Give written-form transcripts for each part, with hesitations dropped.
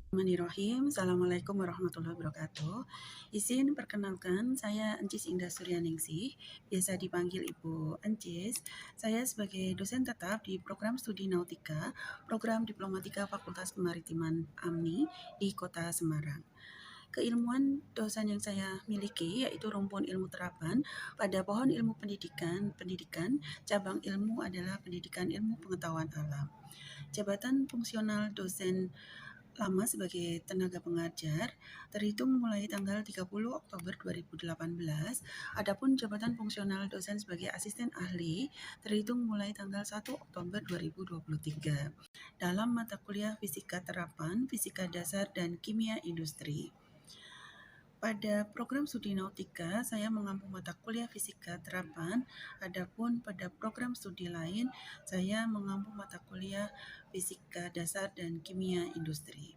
Bismillahirrahmanirrahim. Assalamualaikum warahmatullahi wabarakatuh. Izin perkenalkan, saya Encis Indah Suryaningsih, biasa dipanggil Ibu Encis. Saya sebagai dosen tetap di program studi Nautika, program Diplomatika Fakultas Kemaritiman AMNI di Kota Semarang. Keilmuan dosen yang saya miliki yaitu rumpun ilmu terapan pada pohon ilmu pendidikan, cabang ilmu adalah pendidikan ilmu pengetahuan alam. Jabatan fungsional dosen lama sebagai tenaga pengajar terhitung mulai tanggal 30 Oktober 2018. Adapun jabatan fungsional dosen sebagai asisten ahli terhitung mulai tanggal 1 Oktober 2023 dalam mata kuliah Fisika Terapan, Fisika Dasar, dan Kimia Industri. Pada program studi Nautika, saya mengampu mata kuliah Fisika Terapan, adapun pada program studi lain, saya mengampu mata kuliah Fisika Dasar dan Kimia Industri.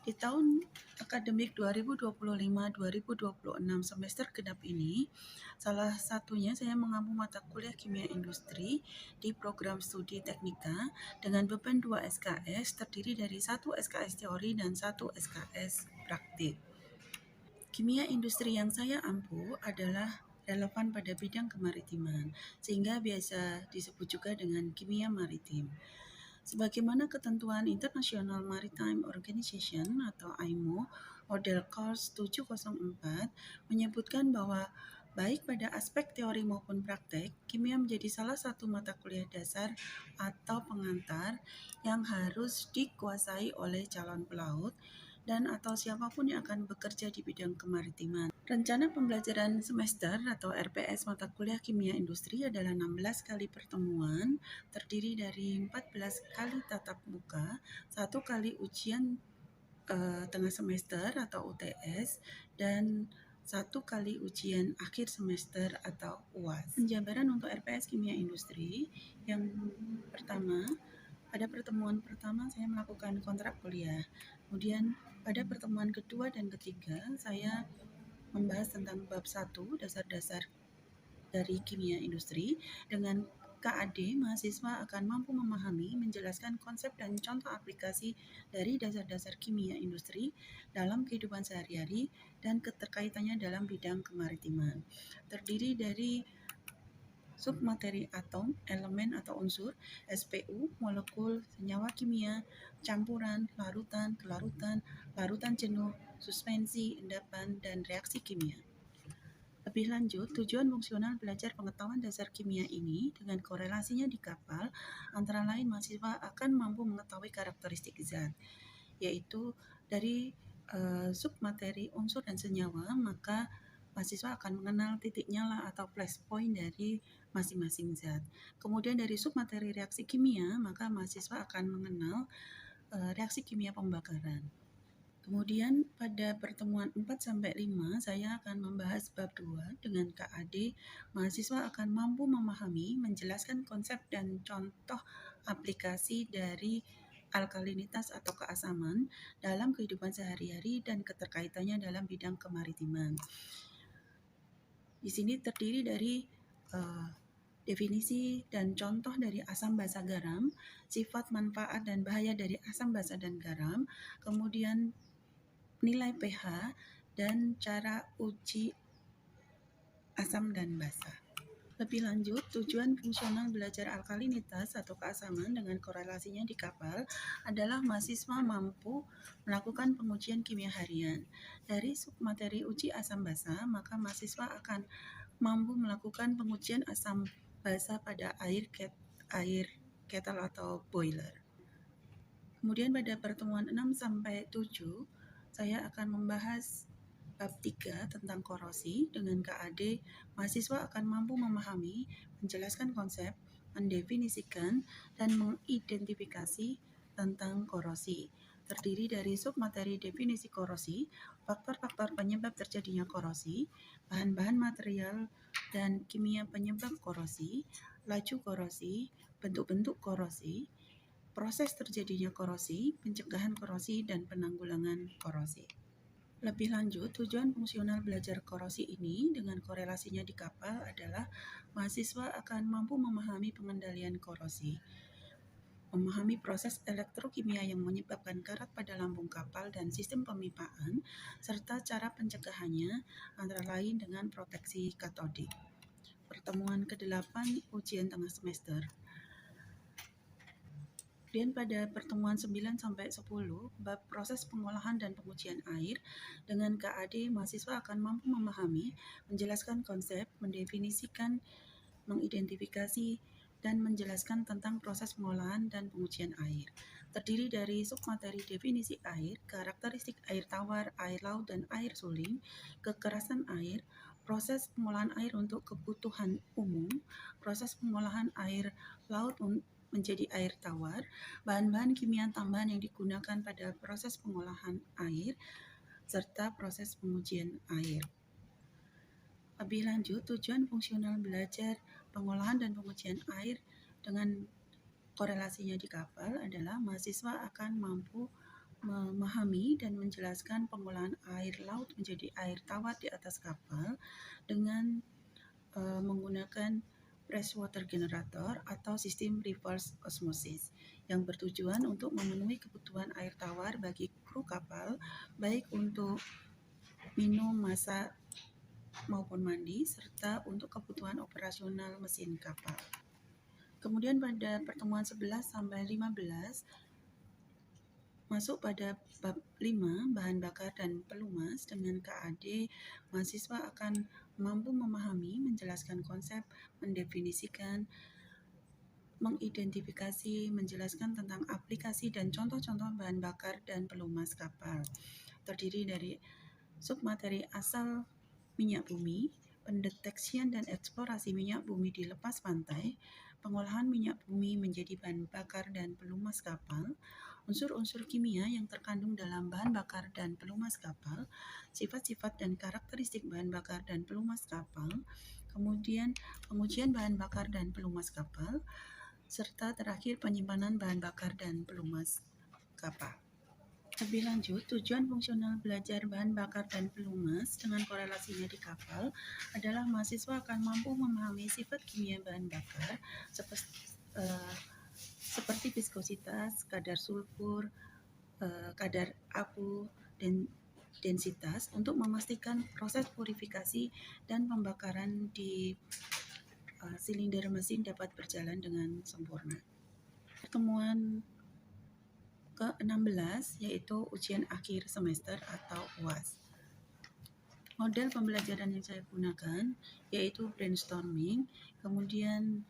Di tahun akademik 2025-2026 semester genap ini, salah satunya saya mengampu mata kuliah Kimia Industri di program studi Teknika dengan beban 2 SKS terdiri dari 1 SKS teori dan 1 SKS praktik. Kimia industri yang saya ampu adalah relevan pada bidang kemaritiman, sehingga biasa disebut juga dengan kimia maritim. Sebagaimana ketentuan International Maritime Organization atau IMO model course 704 menyebutkan bahwa baik pada aspek teori maupun praktek, kimia menjadi salah satu mata kuliah dasar atau pengantar yang harus dikuasai oleh calon pelaut dan atau siapapun yang akan bekerja di bidang kemaritiman. Rencana pembelajaran semester atau RPS mata kuliah kimia industri adalah 16 kali pertemuan, terdiri dari 14 kali tatap muka, 1 kali ujian tengah semester atau UTS, dan 1 kali ujian akhir semester atau UAS. Penjabaran untuk RPS kimia industri yang pertama, pada pertemuan pertama saya melakukan kontrak kuliah. Kemudian pada pertemuan kedua dan ketiga saya membahas tentang bab 1 dasar-dasar dari kimia industri. Dengan KAD, mahasiswa akan mampu memahami, menjelaskan konsep dan contoh aplikasi dari dasar-dasar kimia industri dalam kehidupan sehari-hari dan keterkaitannya dalam bidang kemaritiman. Terdiri dari submateri atom, elemen atau unsur, SPU, molekul, senyawa kimia, campuran, larutan, kelarutan, larutan jenuh, suspensi, endapan, dan reaksi kimia. Lebih lanjut, tujuan fungsional belajar pengetahuan dasar kimia ini dengan korelasinya di kapal, antara lain mahasiswa akan mampu mengetahui karakteristik zat, yaitu dari submateri, unsur, dan senyawa, maka mahasiswa akan mengenal titik nyala atau flash point dari masing-masing zat. Kemudian dari submateri reaksi kimia, maka mahasiswa akan mengenal reaksi kimia pembakaran. Kemudian pada pertemuan 4-5 saya akan membahas bab 2 dengan KAD. Mahasiswa akan mampu memahami, menjelaskan konsep dan contoh aplikasi dari alkalinitas atau keasaman dalam kehidupan sehari-hari dan keterkaitannya dalam bidang kemaritiman. Di sini terdiri dari definisi dan contoh dari asam basa garam, sifat, manfaat, dan bahaya dari asam basa dan garam, kemudian nilai pH, dan cara uji asam dan basa. Lebih lanjut, tujuan fungsional belajar alkalinitas atau keasaman dengan korelasinya di kapal adalah mahasiswa mampu melakukan pengujian kimia harian. Dari submateri uji asam basa, maka mahasiswa akan mampu melakukan pengujian asam basa pada air kettle atau boiler. Kemudian pada pertemuan 6-7, saya akan membahas bab 3 tentang korosi. Dengan KAD, mahasiswa akan mampu memahami, menjelaskan konsep, mendefinisikan, dan mengidentifikasi tentang korosi. Terdiri dari submateri definisi korosi, faktor-faktor penyebab terjadinya korosi, bahan-bahan material dan kimia penyebab korosi, laju korosi, bentuk-bentuk korosi, proses terjadinya korosi, pencegahan korosi, dan penanggulangan korosi. Lebih lanjut, tujuan fungsional belajar korosi ini dengan korelasinya di kapal adalah mahasiswa akan mampu memahami pengendalian korosi. memahami proses elektrokimia yang menyebabkan karat pada lambung kapal dan sistem pemipaan, serta cara pencegahannya antara lain dengan proteksi katodik. Pertemuan ke-8 ujian tengah semester. Kemudian pada pertemuan 9 sampai 10 bab proses pengolahan dan pengujian air dengan KAD mahasiswa akan mampu memahami, menjelaskan konsep, mendefinisikan, mengidentifikasi, dan menjelaskan tentang proses pengolahan dan pengujian air. Terdiri dari submateri definisi air, karakteristik air tawar, air laut, dan air suling, kekerasan air, proses pengolahan air untuk kebutuhan umum, proses pengolahan air laut menjadi air tawar, bahan-bahan kimia tambahan yang digunakan pada proses pengolahan air, serta proses pengujian air. Lebih lanjut, tujuan fungsional belajar pengolahan dan pengujian air dengan korelasinya di kapal adalah mahasiswa akan mampu memahami dan menjelaskan pengolahan air laut menjadi air tawar di atas kapal dengan menggunakan freshwater generator atau sistem reverse osmosis yang bertujuan untuk memenuhi kebutuhan air tawar bagi kru kapal, baik untuk minum, masak, maupun mandi, serta untuk kebutuhan operasional mesin kapal. Kemudian pada pertemuan 11 sampai 15 masuk pada bab 5 bahan bakar dan pelumas dengan KAD, mahasiswa akan mampu memahami, menjelaskan konsep, mendefinisikan, mengidentifikasi, menjelaskan tentang aplikasi dan contoh-contoh bahan bakar dan pelumas kapal. Terdiri dari submateri asal minyak bumi, pendeteksian dan eksplorasi minyak bumi di lepas pantai, pengolahan minyak bumi menjadi bahan bakar dan pelumas kapal, unsur-unsur kimia yang terkandung dalam bahan bakar dan pelumas kapal, sifat-sifat dan karakteristik bahan bakar dan pelumas kapal, kemudian pengujian bahan bakar dan pelumas kapal, serta terakhir penyimpanan bahan bakar dan pelumas kapal. Lebih lanjut, tujuan fungsional belajar bahan bakar dan pelumas dengan korelasinya di kapal adalah mahasiswa akan mampu memahami sifat kimia bahan bakar seperti viskositas, kadar sulfur, kadar abu, dan densitas untuk memastikan proses purifikasi dan pembakaran di silinder mesin dapat berjalan dengan sempurna. Pertemuan ke-16 yaitu ujian akhir semester atau UAS. Model pembelajaran yang saya gunakan yaitu brainstorming, kemudian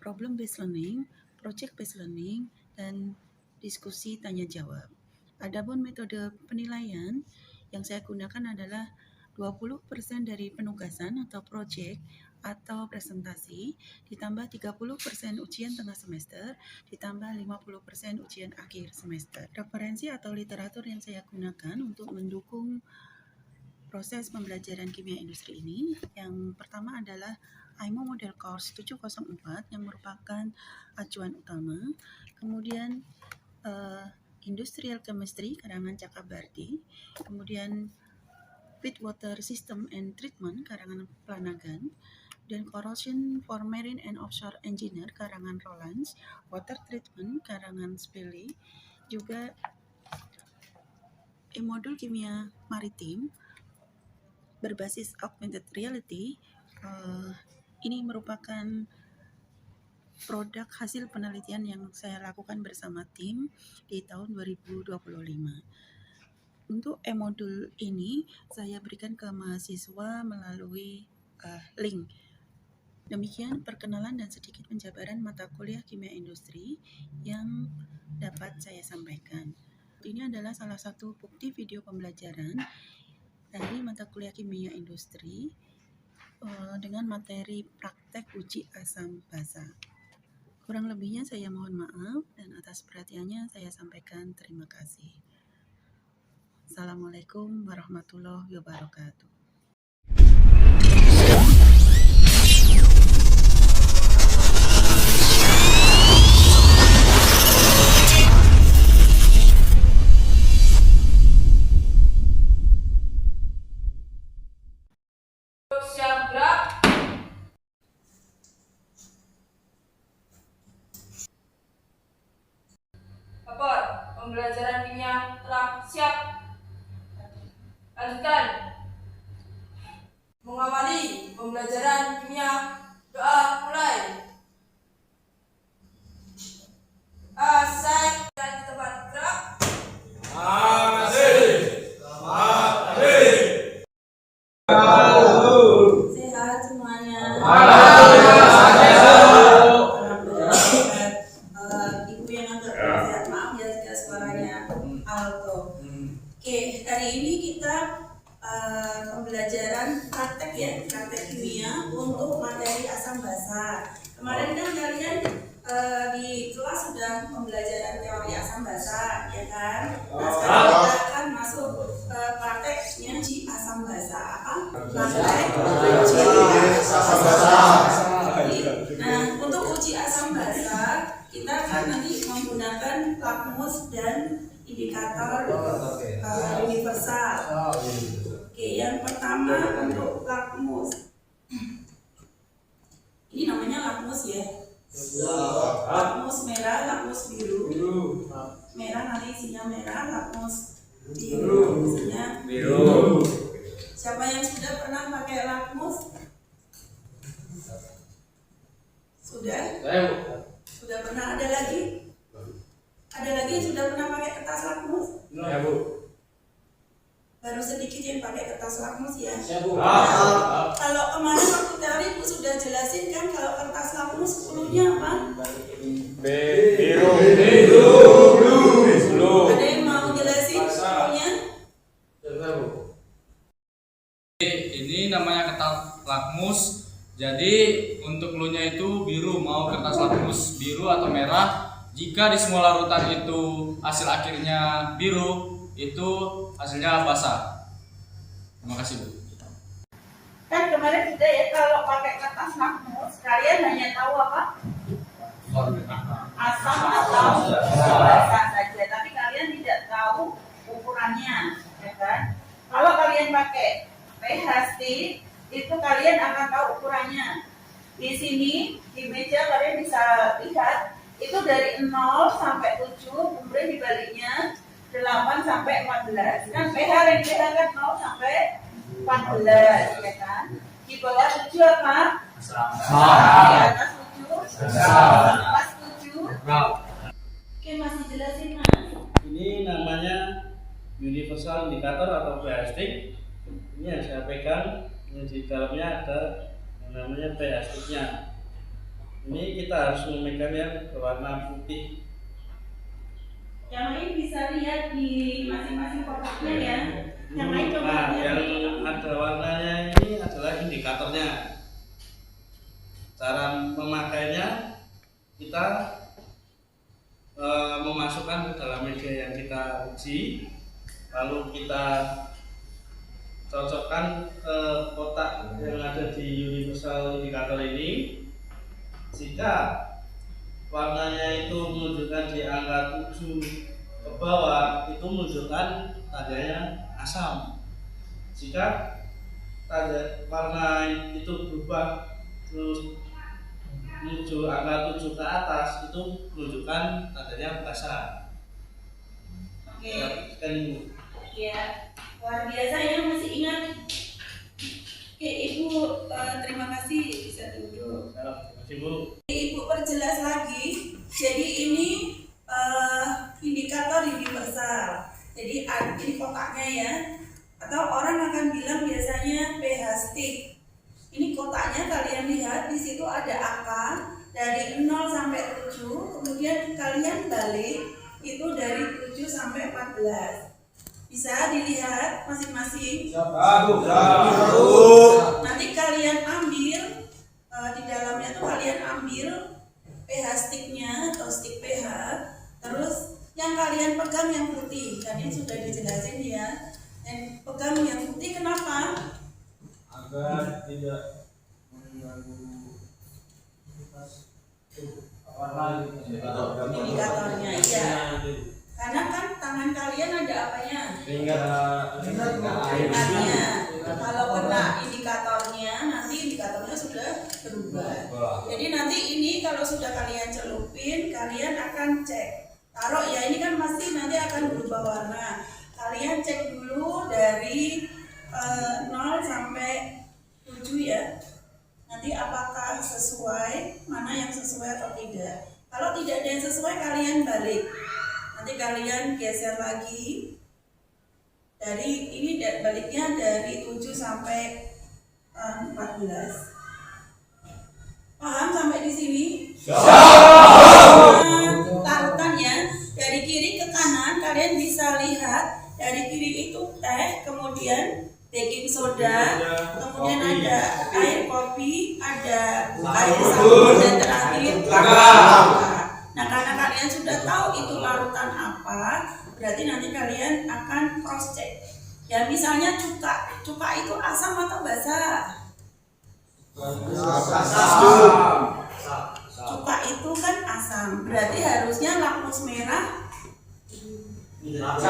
problem based learning, project based learning, dan diskusi tanya jawab. Adapun metode penilaian yang saya gunakan adalah 20% dari penugasan atau project atau presentasi, ditambah 30% ujian tengah semester, ditambah 50% ujian akhir semester. Referensi atau literatur yang saya gunakan untuk mendukung proses pembelajaran kimia industri ini, yang pertama adalah IMO Model Course 704 yang merupakan acuan utama, kemudian Industrial Chemistry karangan Cakabarti, kemudian Feedwater System and Treatment karangan Flanagan, dan Corrosion for Marine and Offshore Engineer karangan Rollins, Water Treatment karangan Speley, juga modul kimia maritim berbasis augmented reality. Ini merupakan produk hasil penelitian yang saya lakukan bersama tim di tahun 2025. Untuk modul ini saya berikan ke mahasiswa melalui link. Demikian perkenalan dan sedikit penjabaran mata kuliah kimia industri yang dapat saya sampaikan. Ini adalah salah satu bukti video pembelajaran dari mata kuliah kimia industri dengan materi praktek uji asam basa. Kurang lebihnya saya mohon maaf dan atas perhatiannya saya sampaikan terima kasih. Assalamualaikum warahmatullahi wabarakatuh. Siap. Lanjutkan. Mengawali pembelajaran kimia, doa mulai. Asik dan di tempat gerak. Sehat semuanya. Ibu yang agak sehat, maaf ya suaranya alto. Oke, hari ini kita pembelajaran praktek ya, praktek kimia untuk materi asam basa. Kemarin kan kalian di kelas sudah pembelajaran teori asam basa, ya kan? Nah, sekarang kita akan masuk prakteknya di asam basa. Apa? Praktek uji asam basa. Nah, untuk uji asam basa kita akan nanti menggunakan lakmus dan indikator universal. Oke, yang pertama untuk lakmus. Ini namanya lakmus ya. Lakmus merah, lakmus biru. Merah nanti isinya merah, lakmus biru isinya biru. Siapa yang sudah pernah pakai lakmus? Sudah? Sudah pernah? Ada lagi? Ada lagi yang sudah pernah pakai kertas lakmus? Ya, Bu. Baru sedikit yang pakai kertas lakmus ya. Ya, Bu. Kalau kemarin waktu teori Bu sudah jelasin kan kalau kertas lakmus 10-nya apa? Biru. Ada yang mau jelasin 10-nya? Ini namanya kertas lakmus. Jadi untuk clue-nya itu biru, mau kertas lakmus biru atau merah. Jika di semua larutan itu hasil akhirnya biru, itu hasilnya basah. Terima kasih, Bu. Kan kemarin sudah ya, kalau pakai kertas lakmus kalian hanya tahu apa? Asam atau basa saja, tapi kalian tidak tahu ukurannya, ya kan? Kalau kalian pakai pH stick, itu kalian akan tahu ukurannya. Di sini di meja kalian bisa lihat itu dari 0 sampai 7, kemudian dibaliknya 8 sampai 14. Kan pH range kan 0 sampai 14, ya kan? Di bawah 7 apa? Di atas 7? Atas 7? Oke, masih jelasin Mas. Ini namanya universal indikator atau pH stick. Ini yang saya pegang, yang di dalamnya ada yang namanya pH stick-nya. Ini kita harus memegang yang berwarna putih. Yang lain bisa lihat di masing-masing kotaknya ya. Yang lain coba Nah, lihat. yang ada warnanya ini adalah indikatornya. Cara memakainya, kita memasukkan ke dalam media yang kita uji, lalu kita cocokkan ke kotak yang ada di universal indikator ini. Jika warnanya itu menunjukkan di angka 7 ke bawah, itu menunjukkan tandanya asam. Jika tanda warna itu berubah terus menuju angka 7 ke atas, itu menunjukkan tandanya basah. Oke. Dan Ya, luar biasa ya, masih ingat. Oke, Ibu, terima kasih bisa duduk. Ibu, Ibu perjelas lagi. Jadi ini indikator universal. Jadi ini kotaknya ya. Atau orang akan bilang biasanya pH stick. Ini kotaknya kalian lihat, di situ ada angka dari 0 sampai 7, kemudian kalian balik itu dari 7 sampai 14. Bisa dilihat masing-masing. Nanti kalian ambil di dalamnya tuh kalian ambil pH sticknya atau stick pH, terus yang kalian pegang yang putih. Tadi sudah dijelasin ya. Yang pegang yang putih kenapa? Agar tidak mengganggu Indikatornya, iya. Karena kan tangan kalian ada apanya? Fingernya. Kalau kena indikatornya, nanti indikatornya sudah berubah. Jadi nanti ini kalau sudah kalian celupin, kalian akan cek. Taruh ya, ini kan pasti nanti akan berubah warna. baliknya dari 7 sampai 14. Paham sampai di sini? Larutannya dari kiri ke kanan, kalian bisa lihat dari kiri itu teh, kemudian baking soda, kemudian ada air kopi, ada air sabun, dan terakhir Nah, karena kalian sudah tahu itu larutan apa, berarti nanti kalian akan cross check. Ya, misalnya cuka itu asam atau basa? Cuka itu kan asam, berarti harusnya lakmus merah. Lakmus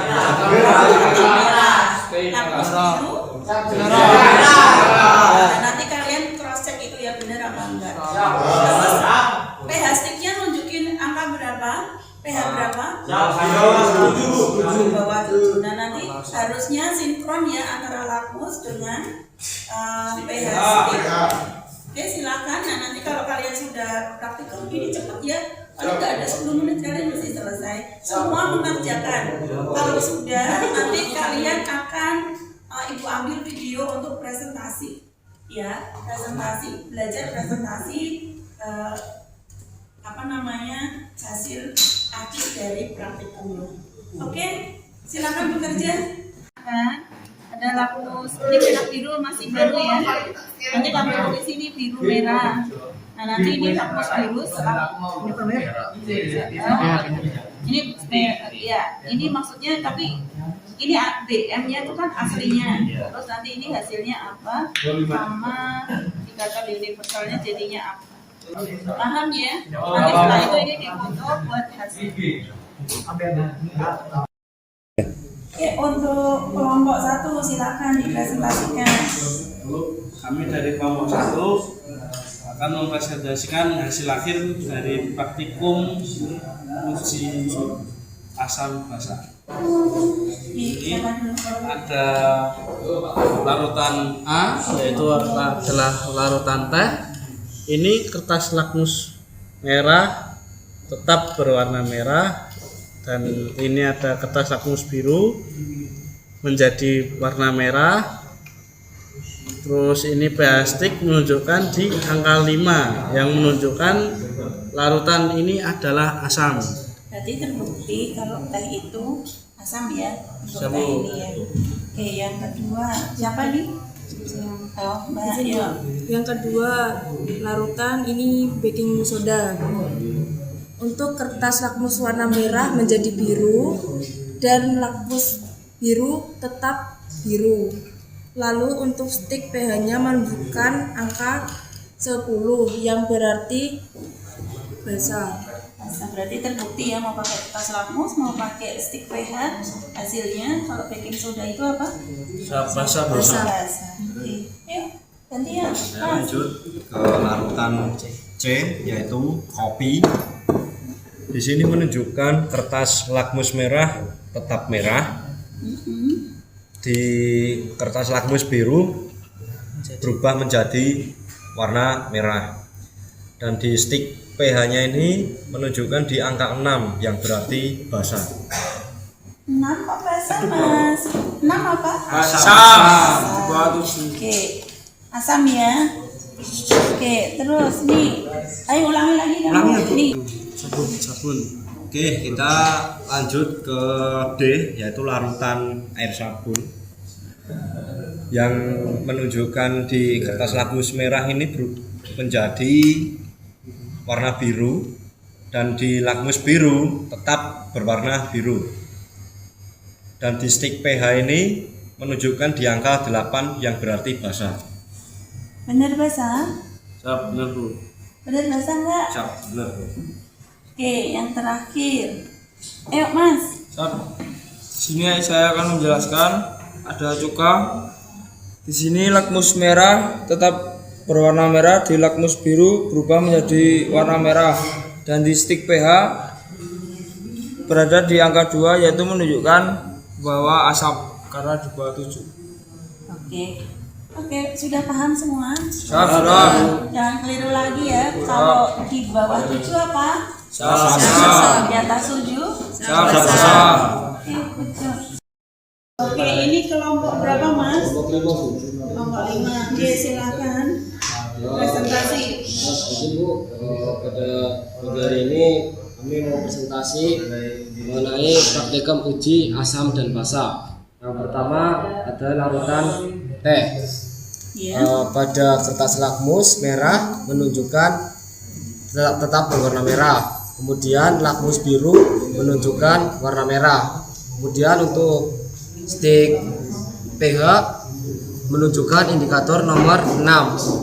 biru. Nanti kalian cross check itu ya benar apa enggak. Terus pH sticknya nunjukin angka berapa? pH berapa? Bawah 7. Nah, nanti harusnya sinkron ya antara lakmus dengan pH stick. Oke, silakan. Nah, nanti kalau kalian sudah praktikum, ini cepet ya. Kalau nggak ada 10 menit kalian mesti selesai. Semua mengerjakan. Kalau sudah, nanti kalian akan ibu ambil video untuk presentasi. Ya, presentasi, belajar presentasi hasil akhir dari praktikum. Oke, silakan bekerja. Ada lakmus, ini merah biru masih baru ya. Nanti kamu tulis sini biru merah. Nah, nanti ini lakmus biru ini ya, ini maksudnya, tapi ini BM-nya itu kan aslinya. Terus nanti ini hasilnya apa? Sama dikata universalnya jadinya apa? Paham ya? Nanti setelah itu ini difoto buat hasil. Oke, untuk kelompok 1 silakan dipresentasikan. Kami dari kelompok 1 akan mempresentasikan hasil akhir dari praktikum uji asam basa. Ini ada larutan A, yaitu adalah larutan teh. Ini kertas lakmus merah, tetap berwarna merah, dan ini ada kertas lakmus biru menjadi warna merah. Terus ini pH stick menunjukkan di angka 5 yang menunjukkan larutan ini adalah asam. Berarti terbukti kalau teh itu asam ya, untuk teh ini ya. Oke, yang kedua siapa nih? Mbak. Yang kedua, larutan ini baking soda. Untuk kertas lakmus warna merah menjadi biru dan lakmus biru tetap biru. Lalu untuk stick pH-nya menunjukkan angka 10 yang berarti basa. Berarti terbukti ya, mau pakai kertas lakmus, mau pakai stick pH, hasilnya kalau baking soda itu apa? Basa. Oke, yuk gantian. Lanjut ke larutan C, yaitu kopi. Di sini menunjukkan kertas lakmus merah tetap merah. Di kertas lakmus biru berubah menjadi warna merah. Dan di stick pH-nya ini menunjukkan di angka 6 yang berarti basa. 6 kok basa, Mas? 6 apa? Asam. Oke, asam ya. Oke, terus nih, ayo ulangi lagi kamu. Nih. Sabun. Oke, kita lanjut ke D, yaitu larutan air sabun yang menunjukkan di kertas lakmus merah ini menjadi warna biru, dan di lakmus biru tetap berwarna biru. Dan di stick pH ini menunjukkan di angka 8 yang berarti basa. Bener basa? Siap, benar Bu. Bener basa enggak? Siap, benar. Oke, yang terakhir. Ayo Mas. Sini saya akan menjelaskan ada cuka. Di sini lakmus merah tetap berwarna merah, di lakmus biru berubah menjadi warna merah, dan di stick pH berada di angka 2 yaitu menunjukkan bahwa asam karena di bawah 7. Oke, sudah paham semua? Sudah. Jangan keliru lagi ya. Kalau di bawah 7 apa? Siap. Di atas 7? Siap. Oke, good job. Oke, ini kelompok berapa Mas? Kelompok 5. Oke, silakan presentasi. Bu, pada pagi hari ini kami mau presentasi mengenai praktikum uji asam dan basa. Yang pertama ada larutan teh. Pada kertas lakmus merah menunjukkan tetap berwarna merah. Kemudian lakmus biru menunjukkan warna merah. Kemudian untuk stik pH menunjukkan indikator nomor 6,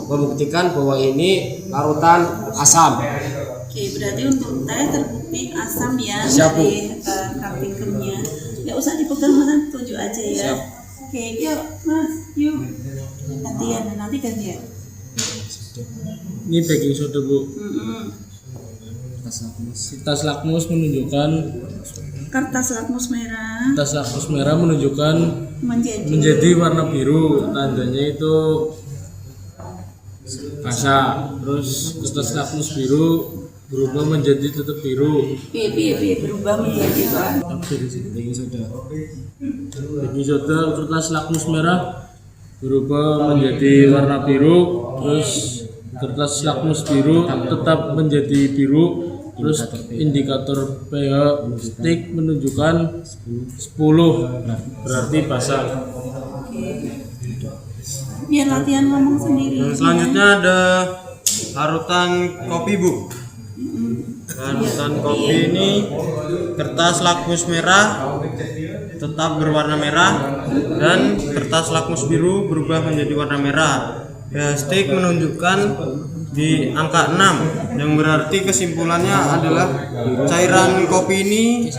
membuktikan bahwa ini larutan asam. Oke, berarti untuk teh terbukti asam ya. Siap, Bu. Dari praktikumnya. Nggak usah dipegang, Mas, tunjuk aja ya. Siap. Oke, yuk Mas, yuk. Gantian, nanti gantian. Ini baking soda, Bu. Mm-mm. Kertas lakmus menunjukkan Kertas lakmus merah menunjukkan menjadi warna biru, tandanya itu basah. Terus kertas lakmus biru berubah menjadi tetap biru. berubah menjadi warna. Baking soda kertas lakmus merah berubah menjadi warna biru. Terus kertas lakmus biru tetap menjadi biru. Terus indikator pH stick menunjukkan 10, berarti basah. Biar latihan ngomong sendiri. Selanjutnya ada larutan kopi, Bu. Larutan kopi ini kertas lakmus merah tetap berwarna merah dan kertas lakmus biru berubah menjadi warna merah. pH stick menunjukkan di angka 6, yang berarti kesimpulannya adalah cairan kopi ini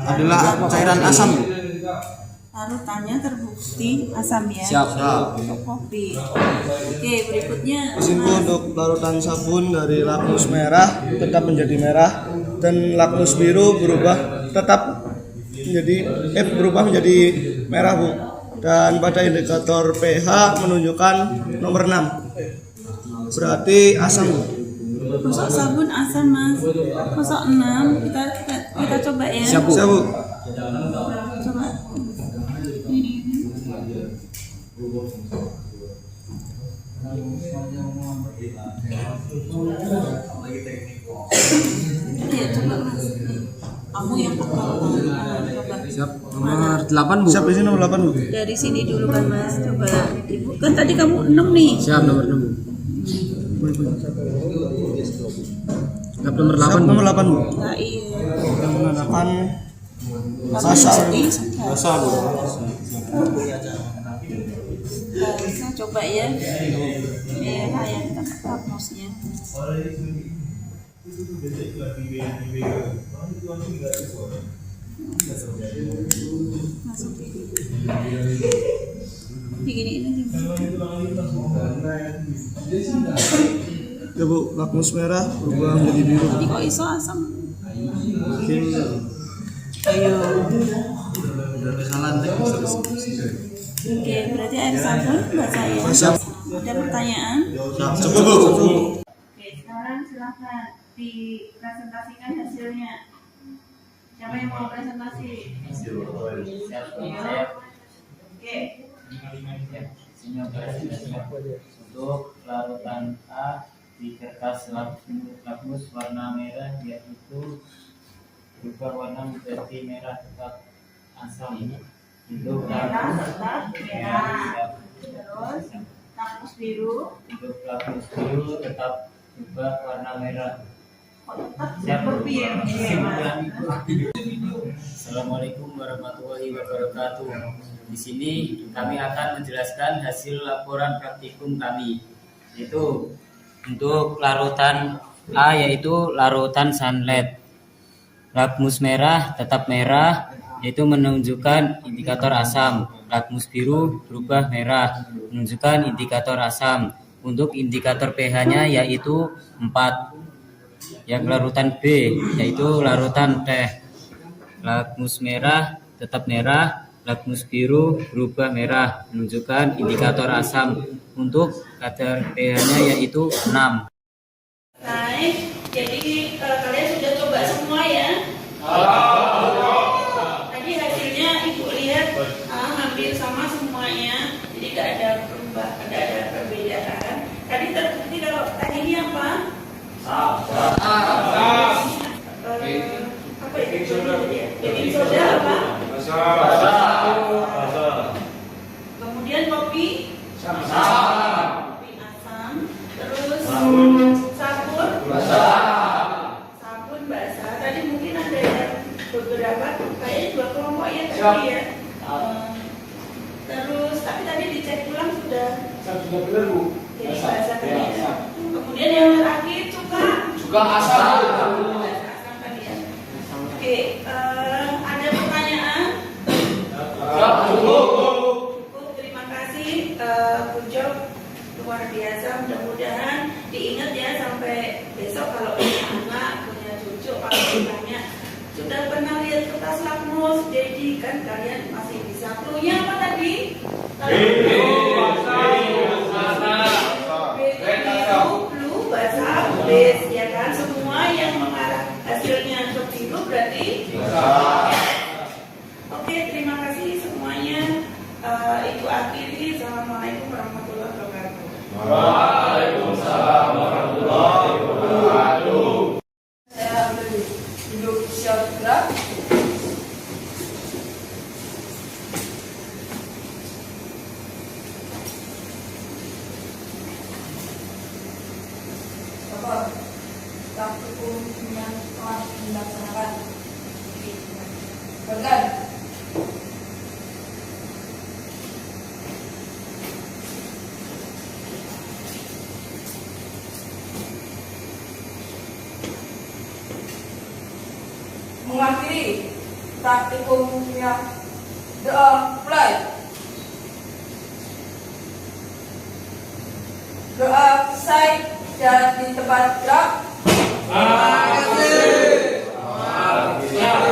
adalah cairan asam. Larutannya terbukti asam ya. Siap. Untuk kopi. Oke, berikutnya. Kesimpulan untuk larutan sabun dari lakmus merah tetap menjadi merah dan lakmus biru berubah menjadi merah, Bu. Dan pada indikator pH menunjukkan nomor 6. Berarti asam, Bu. Masuk sabun asam, Mas. Masuk 6. Kita coba ya. Siap, Bu. Siap, Bu. Coba. Ini. Ya, coba Mas. Kamu yang pegang. Coba. Siap. Nomor 8, Bu. Siap, di sini nomor 8, Bu. Dari sini dulu kan Mas. Coba. Ibu kan tadi kamu 6 nih. Siap, nomor 6, Bu. Siap, nomor 8, Siap, Bu. nomor 8, Bu. Nah, iya. Nomor 8 Basa, Bu. Basa, coba ya. Merah yang kita lakmusnya. Masukin. Diginiin aja. Ya, Bu, lakmus merah berubah menjadi biru. Tadi kok iso asam? Mungkin Ayo. kesalahan teknis. Oke, berarti air sabun basah ya. Siap. Ada pertanyaan? Cukup, Bu. Oke, sekarang silakan dipresentasikan hasilnya. Siapa yang mau presentasi? Oke. Untuk larutan A di kertas lakmus warna merah, yaitu berubah warna menjadi merah tetap asam. Untuk Merah tetap merah. Terus lakmus biru. untuk lakmus biru tetap berubah warna merah. Berpikir Assalamualaikum warahmatullahi wabarakatuh. Di sini kami akan menjelaskan hasil laporan praktikum kami, yaitu untuk larutan A yaitu larutan sunlight. Lakmus merah tetap merah, yaitu menunjukkan indikator asam. Lakmus biru berubah merah, menunjukkan indikator asam. Untuk indikator pH-nya yaitu 4. Yang larutan B yaitu larutan teh. Lakmus merah tetap merah, lakmus biru berubah merah, menunjukkan indikator asam. Untuk kadar pH-nya yaitu 6. Baik, jadi kalian sudah coba semua ya? Tadi hasilnya Ibu lihat Apa itu? Baking soda apa? Kemudian kopi. Kopi asam. Terus sabun. Sabun basah. Tadi mungkin ada yang beberapa, kayaknya 2 kelompok ya tadi ya. Terus tapi tadi dicek ulang sudah benar Bu. Jadi basah tadi ya. Kemudian yang terakhir cuka asam. Asam tadi ya. Oke, ada pertanyaan? Cukup. Terima kasih Bu Job, luar biasa. Mudah-mudahan diingat ya sampai besok kalau punya anak, punya cucu, kalau ditanya sudah pernah lihat kertas lakmus, jadi kan kalian masih bisa. Cluenya apa tadi? Blue, basah, base, ya kan? Semua yang mengarah hasilnya ke biru berarti. Oke, terima kasih semuanya. Itu akhiri. Assalamualaikum warahmatullahi wabarakatuh. Waalaikumsalam warahmatullahi wabarakatuh. Saya ambil duduk siap gerak. Bapak, praktikum yang telah dilaksanakan. Bergan. Mengakhiri praktikum kimia. Doa mulai. Doa selesai dan di tempat gerak.